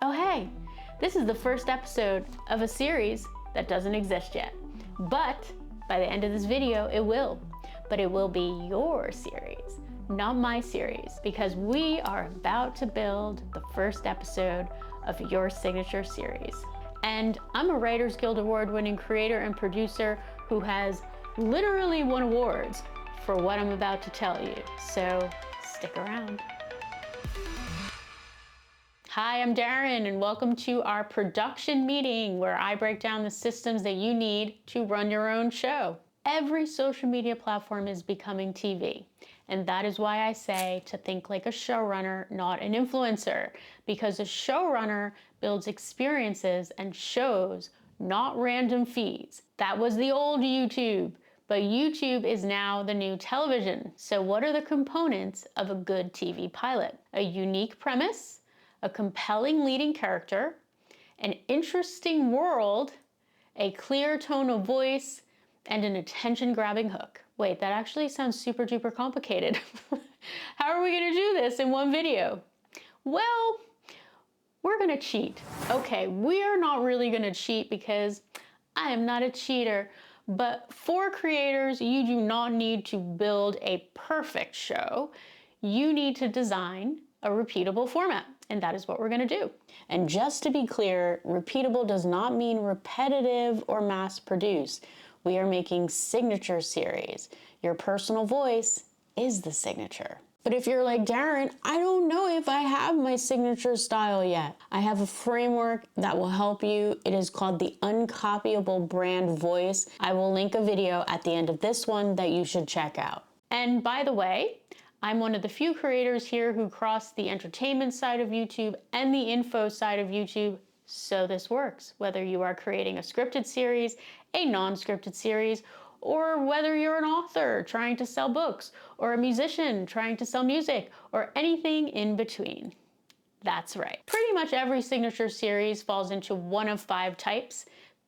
Oh hey, this is the first episode of a series that doesn't exist yet. But by the end of this video, it will. But it will be your series, not my series, because we are about to build the first episode of your signature series. And I'm a Writers Guild Award-winning creator and producer who has literally won awards for what I'm about to tell you. So stick around. Hi, I'm Daryn, and welcome to our production meeting where I break down the systems that you need to run your own show. Every social media platform is becoming TV, and that is why I say to think like a showrunner, not an influencer, because a showrunner builds experiences and shows, not random feeds. That was the old YouTube, but YouTube is now the new television. So what are the components of a good TV pilot? A unique premise, a compelling leading character, an interesting world, a clear tone of voice, and an attention-grabbing hook. Wait, that actually sounds super duper complicated. How are we gonna do this in one video? Well, we're gonna cheat. Okay, we're not really gonna cheat because I am not a cheater, but for creators, you do not need to build a perfect show. You need to design a repeatable format, and that is what we're gonna do. And just to be clear, repeatable does not mean repetitive or mass-produced. We are making signature series. Your personal voice is the signature. But if you're like, Daryn, I don't know if I have my signature style yet. I have a framework that will help you. It is called the Uncopyable Brand Voice. I will link a video at the end of this one that you should check out. And by the way, I'm one of the few creators here who cross the entertainment side of YouTube and the info side of YouTube, so this works. Whether you are creating a scripted series, a non-scripted series, or whether you're an author trying to sell books, or a musician trying to sell music, or anything in between. That's right. Pretty much every signature series falls into one of 5 types.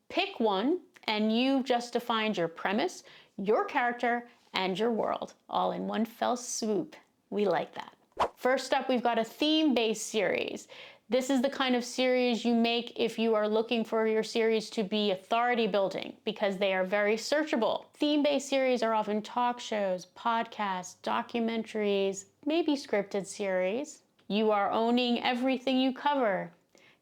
Pick one, and you've just defined your premise, your character, and your world, all in one fell swoop. We like that. First up, we've got a theme-based series. This is the kind of series you make if you are looking for your series to be authority building, because they are very searchable. Theme-based series are often talk shows, podcasts, documentaries, maybe scripted series. You are owning everything you cover,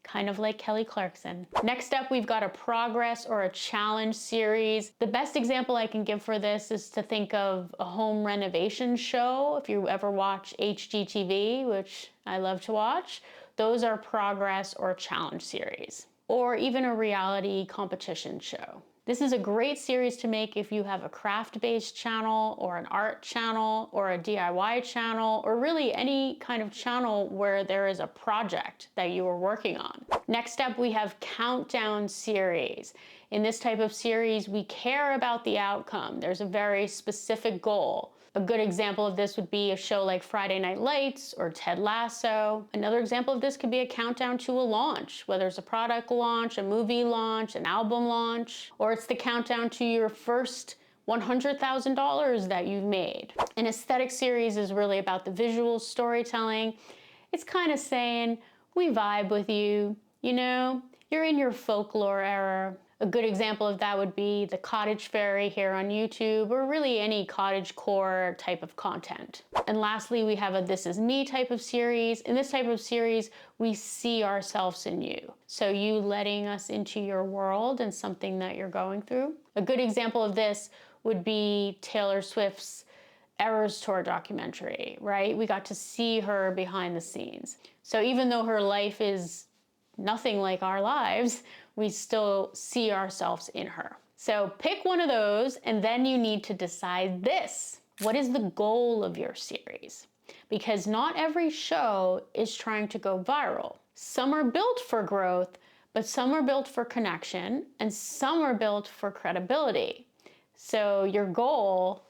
kind of like Kelly Clarkson. Next up, we've got a progress or a challenge series. The best example I can give for this is to think of a home renovation show. If you ever watch HGTV, which I love to watch, those are progress or challenge series. Or even a reality competition show. This is a great series to make if you have a craft-based channel or an art channel or a DIY channel, or really any kind of channel where there is a project that you are working on. Next up, we have countdown series. In this type of series, we care about the outcome. There's a very specific goal. A good example of this would be a show like Friday Night Lights or Ted Lasso. Another example of this could be a countdown to a launch, whether it's a product launch, a movie launch, an album launch, or it's the countdown to your first $100,000 that you've made. An aesthetic series is really about the visual storytelling. It's kind of saying, we vibe with you, you know, you're in your folklore era. A good example of that would be the Cottage Fairy here on YouTube, or really any cottagecore type of content. And lastly, we have a This Is Me type of series. In this type of series, we see ourselves in you. So you letting us into your world and something that you're going through. A good example of this would be Taylor Swift's Eras Tour documentary, right? We got to see her behind the scenes. So even though her life is nothing like our lives, we still see ourselves in her. So pick one of those, and then you need to decide this. What is the goal of your series? Because not every show is trying to go viral. Some are built for growth, but some are built for connection, and some are built for credibility. So your goal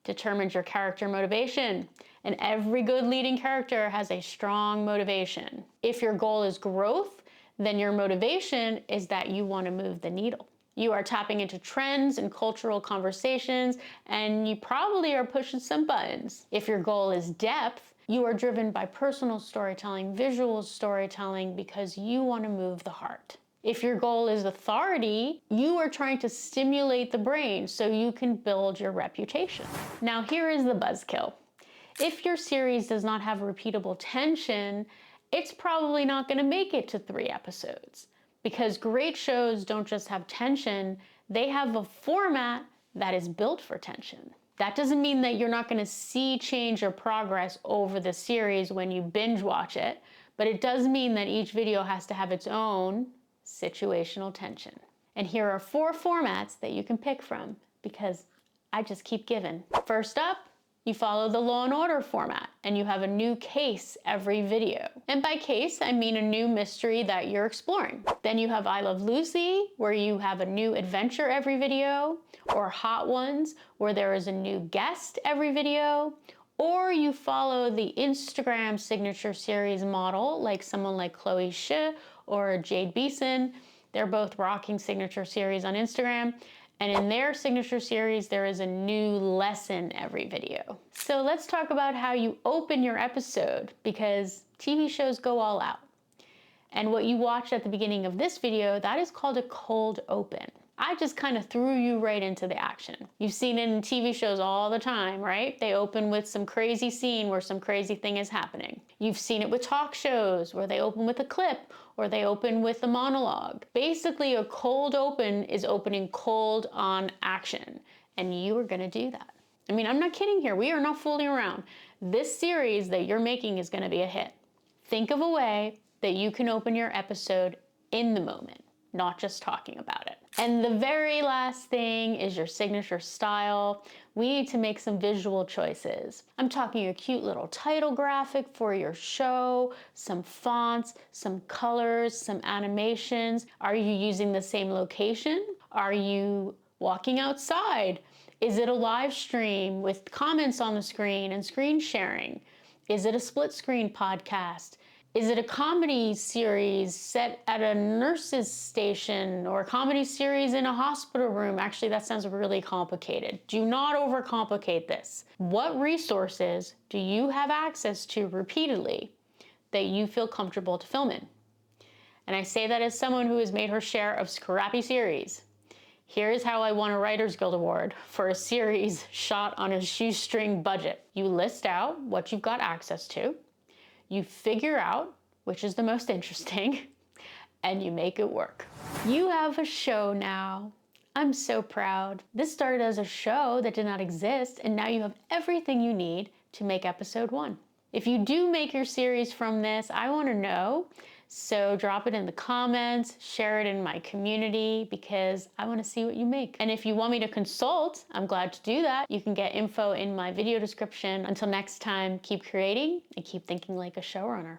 determines your character motivation, and every good leading character has a strong motivation. If your goal is growth, then your motivation is that you want to move the needle. You are tapping into trends and cultural conversations, and you probably are pushing some buttons. If your goal is depth, You are driven by personal storytelling, visual storytelling, because you want to move the heart. If your goal is authority, you are trying to stimulate the brain so you can build your reputation. Now, here is the buzzkill. If your series does not have repeatable tension, it's probably not going to make it to 3 episodes. Because great shows don't just have tension, they have a format that is built for tension. That doesn't mean that you're not going to see change or progress over the series when you binge watch it, but it does mean that each video has to have its own situational tension. And here are 4 formats that you can pick from, because I just keep giving. First up, you follow the Law and Order format, and you have a new case every video. And by case, I mean a new mystery that you're exploring. Then you have I Love Lucy, where you have a new adventure every video, or Hot Ones, where there is a new guest every video, or you follow the Instagram signature series model, like someone like Shih or Jade Beason. They're both rocking signature series on Instagram. And in their signature series, there is a new lesson every video. So let's talk about how you open your episode, because TV shows go all out. And what you watched at the beginning of this video, that is called a cold open. I just kind of threw you right into the action. You've seen it in TV shows all the time, right? They open with some crazy scene where some crazy thing is happening. You've seen it with talk shows where they open with a clip or they open with a monologue. Basically, a cold open is opening cold on action, and you are gonna do that. I mean, I'm not kidding here. We are not fooling around. This series that you're making is gonna be a hit. Think of a way that you can open your episode in the moment, not just talking about it. And the very last thing is your signature style. We need to make some visual choices. I'm talking a cute little title graphic for your show, some fonts, some colors, some animations. Are you using the same location? Are you walking outside? Is it a live stream with comments on the screen and screen sharing? Is it a split screen podcast? Is it a comedy series set at a nurse's station, or a comedy series in a hospital room? Actually, that sounds really complicated. Do not overcomplicate this. What resources do you have access to repeatedly that you feel comfortable to film in? And I say that as someone who has made her share of scrappy series. Here's how I won a Writers Guild Award for a series shot on a shoestring budget. You list out what you've got access to. You figure out which is the most interesting, and you make it work. You have a show now. I'm so proud. This started as a show that did not exist, and now you have everything you need to make episode 1. If you do make your series from this, I want to know. So drop it in the comments, share it in my community, because I want to see what you make. And if you want me to consult, I'm glad to do that. You can get info in my video description. Until next time, keep creating and keep thinking like a showrunner.